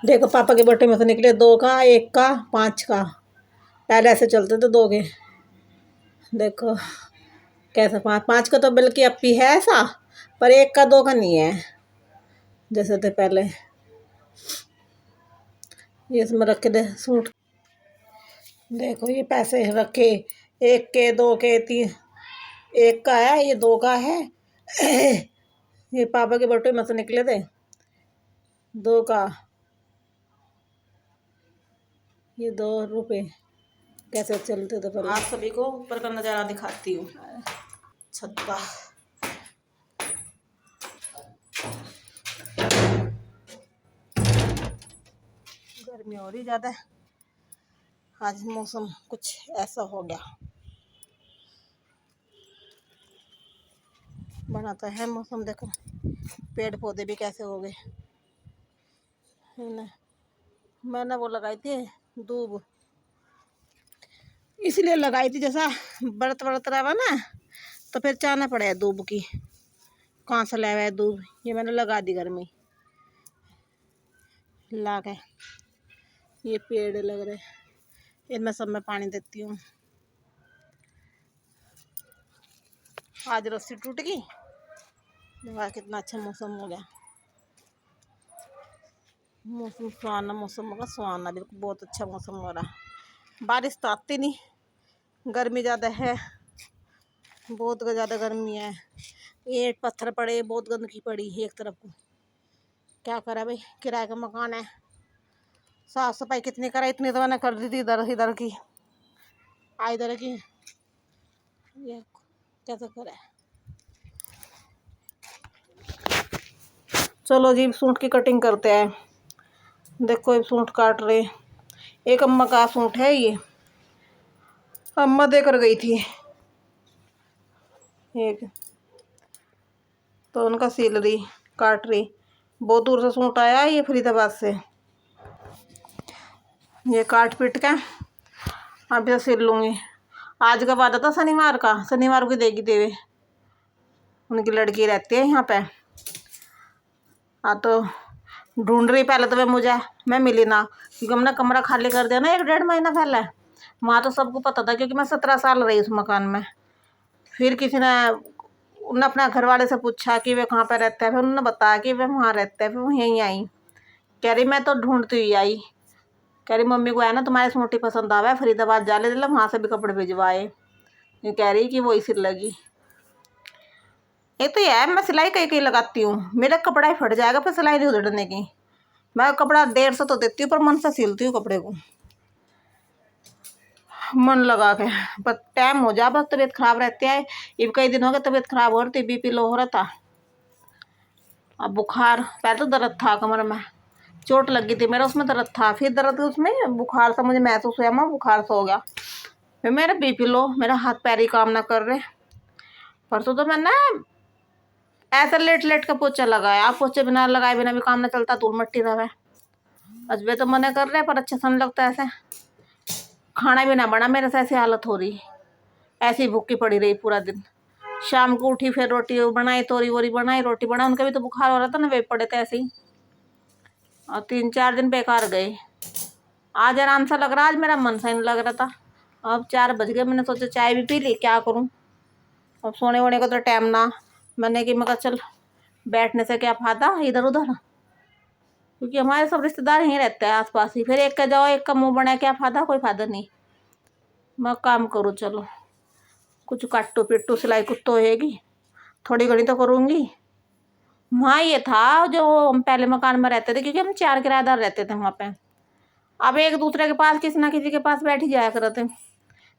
देखो पापा के बट्टे में से निकले 2 का, 1 का, 5 का। पहले ऐसे चलते थे 2 के। देखो कैसा 5 का तो बल्कि अब भी है ऐसा, पर 1 का 2 का नहीं है जैसे थे पहले। ये इसमें रख के दे सूट। देखो ये पैसे रखे 1 के, 2 के, 3। 1 का है, ये 2 का है। ये पापा के बट्टे में से निकले थे 2 का। ये 2 रुपए कैसे चलते थे पर। आज सभी को ऊपर का नज़ारा दिखाती हूँ छत का। गर्मी हो रही ज़्यादा, आज मौसम कुछ ऐसा हो गया। बनाता है मौसम, देखो पेड़ पौधे भी कैसे हो गए है ना। मैंने वो लगाई थी दूब, इसलिए लगाई थी जैसा बरत रहा ना, तो फिर चाहना पड़े दूब की। कहाँ से लाया है दूब, ये मैंने लगा दी घर में ला के। ये पेड़ लग रहे, इनमें सब मैं पानी देती हूँ। आज रस्सी टूट गई। वाह कितना अच्छा मौसम हो गया। मौसम सुहाना, मौसम होगा सुहाना, बिल्कुल बहुत अच्छा मौसम हो रहा। बारिश तो आती नहीं, गर्मी ज़्यादा है, बहुत ज़्यादा गर्मी है। ईंट पत्थर पड़े, बहुत गंदगी पड़ी है एक तरफ को। क्या करा भाई, किराए का मकान है। साफ सफाई कितनी करा, इतनी तो मैंने कर दी थी इधर की, इधर की। ये कैसे करे। चलो जी सूट की कटिंग करते हैं। देखो ये सूट काट रहे, एक अम्मा का सूट है ये, अम्मा देकर गई थी एक, तो उनका सिल रही काट रही। बहुत दूर से सूट आया है ये फरीदाबाद से। ये काट पीट के अभी सिल लूँगी। आज का वादा था शनिवार का, शनिवार को देगी देवे, उनकी लड़की रहती है यहाँ पे। हाँ तो ढूंढ रही, पहले तो वे मुझे मैं मिली ना, क्योंकि हमने कमरा खाली कर दिया ना 1-1.5 महीना पहले। वहाँ तो सबको पता था, क्योंकि मैं 17 साल रही उस मकान में। फिर किसी ने उन्होंने अपना घर वाले से पूछा कि वे कहाँ पे रहते हैं, फिर उन्होंने बताया कि वे वहाँ रहते हैं। फिर वो यहीं आई, कह रही मैं तो ढूंढती हुई आई, कह रही मम्मी को है ना तुम्हारी सूटी पसंद आवा है, फरीदाबाद जा ले दिला, वहाँ से भी कपड़े भिजवाए। ये कह रही कि वही सिल लगी। एक तो यह मैं सिलाई कहीं लगाती हूँ, मेरा कपड़ा ही फट जाएगा, फिर सिलाई नहीं उधड़ने की। मैं कपड़ा 150 तो देती हूँ, पर मन से सिलती हूँ कपड़े को, मन लगा के। पर टाइम हो जा, बस तबीयत खराब रहती है। ये कई दिन हो गए तबीयत खराब हो रही थी, बीपी लो हो रहा था। अब बुखार, पहले तो दर्द था कमर में, चोट लगी थी मेरा, उसमें दर्द था, फिर दर्द उसमें बुखार सा मुझे महसूस हुआ, मैं बुखार सा हो गया। फिर मेरा बीपी लो, मेरा हाथ पैर ही काम ना कर रहे। परसों तो मैंने ऐसा लेट का पोछा लगाया। आप पोछे बिना लगाए बिना भी काम ना चलता, धूल मिट्टी रहे। अजबे तो मना कर रहे, पर अच्छा सा नहीं लगता ऐसे। खाना भी ना बना मेरे से, ऐसी हालत हो रही, ऐसी भूखी पड़ी रही पूरा दिन। शाम को उठी, फिर रोटी बनाई, तोरी वोरी बनाई, रोटी बनाई। उनका भी तो बुखार हो रहा था ना, वे पड़े थे ऐसे ही, और 3-4 दिन बेकार गए। आज आराम सा लग रहा, आज मेरा मन सा नहीं लग रहा था। अब 4 बज गए, मैंने सोचा चाय भी पी ली, क्या करूं। अब सोने वोने को तो टाइम ना, मैंने कि मैं चल बैठने से क्या फायदा इधर उधर, क्योंकि हमारे सब रिश्तेदार यहीं रहते हैं आसपास ही। फिर एक का जाओ एक का मुंह बनाए, क्या फायदा, कोई फायदा नहीं। मैं काम करूँ, चलो कुछ काटो पिट्टू सिलाई कुत्तो होएगी, थोड़ी घड़ी तो करूँगी। वहाँ ये था जो हम पहले मकान में रहते थे, क्योंकि हम 4 किराएदार रहते थे वहाँ पे। अब एक दूसरे के पास किसी ना किसी के पास बैठ ही जाया करते,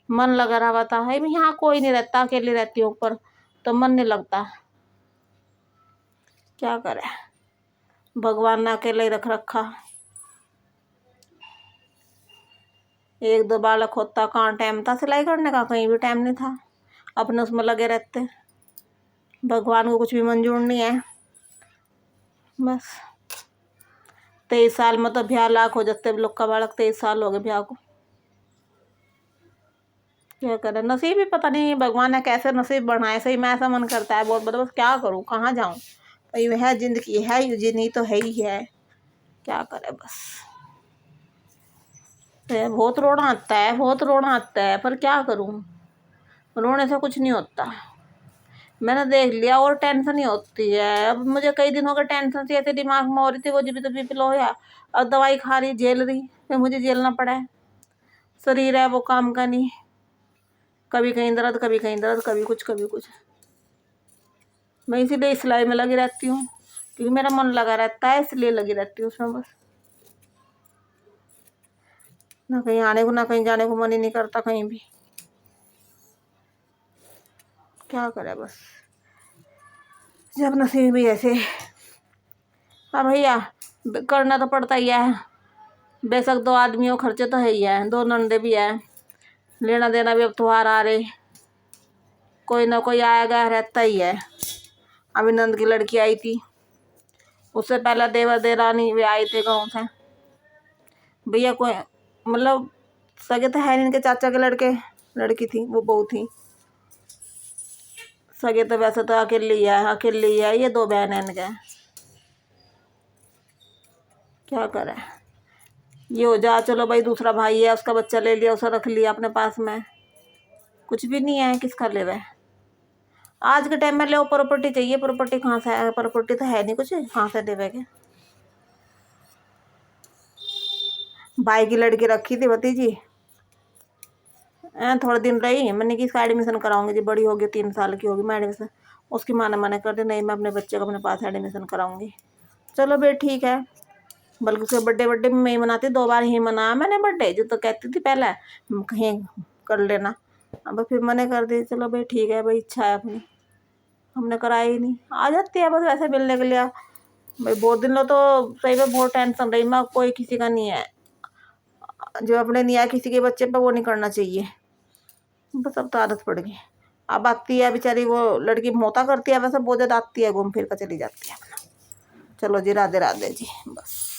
मन लगा रहा था। है यहाँ कोई नहीं रहता, अकेली रहती हूँ ऊपर, तो मन नहीं लगता। क्या करे, भगवान ने अकेले ही रख रखा। 1-2 बालक होता, कहाँ टाइम था सिलाई करने का, कहीं भी टाइम नहीं था। अपने उसमें लगे रहते, भगवान को कुछ भी मंजूर नहीं है। बस 23 साल में तो ब्याह लाख हो जाते लोग का बालक, 23 साल हो गए ब्याह को। क्या करें, नसीब ही पता नहीं भगवान ने कैसे नसीब बनाए। सही में ऐसा मन करता है बहुत, बस क्या करूँ, कहाँ जाऊँ। भाई वह जिंदगी है, यूँ जीनी तो है ही है, क्या करे बस। तो बहुत रोना आता है, बहुत रोना आता है, पर क्या करूं, रोने से कुछ नहीं होता। मैंने देख लिया और टेंशन ही होती है। अब मुझे कई दिनों का टेंशन से ऐसे दिमाग में हो रही थी, वो जब तो बीपी लो या अब दवाई खा रही, झेल रही, फिर मुझे झेलना पड़ा है। शरीर है वो काम का नहीं, कभी कहीं दर्द, कभी कहीं दर्द, कभी कुछ कभी कुछ। मैं इसीलिए सिलाई में लगी रहती हूँ, क्योंकि मेरा मन लगा रहता है, इसलिए लगी रहती हूँ उसमें बस। ना कहीं आने को ना कहीं जाने को मन ही नहीं करता कहीं भी। क्या करे बस, जब नसीब भी ऐसे। हाँ भैया, करना तो पड़ता ही है। बेशक 2 आदमी हो, खर्चे तो है ही है, 2 नंदे भी है, लेना देना भी। अब त्योहार आ रहे, कोई ना कोई आएगा, रहता ही है। अभी नंद की लड़की आई थी, उससे पहले देवर देरानी भी आए थे गाँव से। भैया कोई मतलब सगे तो है नहीं, इनके चाचा के लड़की थी, वो बहू थी। सगे तो वैसे तो अकेले ही है, ये 2 बहन है इनके। क्या करे, ये हो जा, चलो भाई दूसरा भाई है, उसका बच्चा ले लिया, उसे रख लिया अपने पास में। कुछ भी नहीं है, किसका ले वह। आज के टाइम में ले प्रॉपर्टी चाहिए, प्रॉपर्टी कहाँ से है, प्रॉपर्टी तो है नहीं कुछ, कहाँ से देवे के। भाई की लड़की रखी थी भतीजी, थोड़े दिन रही, मैंने कि इसका एडमिशन कराऊंगी, जी बड़ी होगी, 3 साल की होगी, मैं एडमिशन। उसकी माँ ने मना कर दी, नहीं मैं अपने बच्चे को अपने पास एडमिशन कराऊंगी। चलो भाई ठीक है, बल्कि उसके बर्थडे भी मैं ही मनाती, 2 बार ही मनाया मैंने बर्थडे, जो तो कहती थी पहले कहीं कर लेना, अब फिर मैंने कर दी। चलो भाई ठीक है, भाई इच्छा है अपनी, हमने कराया ही नहीं। आ जाती है बस वैसे मिलने के लिए भाई। बहुत दिन लो तो सही में बहुत टेंशन रही मैं, कोई किसी का नहीं है, जो अपने नहीं आया किसी के बच्चे पर वो नहीं करना चाहिए, बस अब तो आदत पड़ गई। अब आती है बेचारी वो लड़की, मोता करती है वैसे, बहुत ज़्यादा आती है, घूम फिर कर चली जाती है अपना। चलो जी, राधे राधे जी, बस।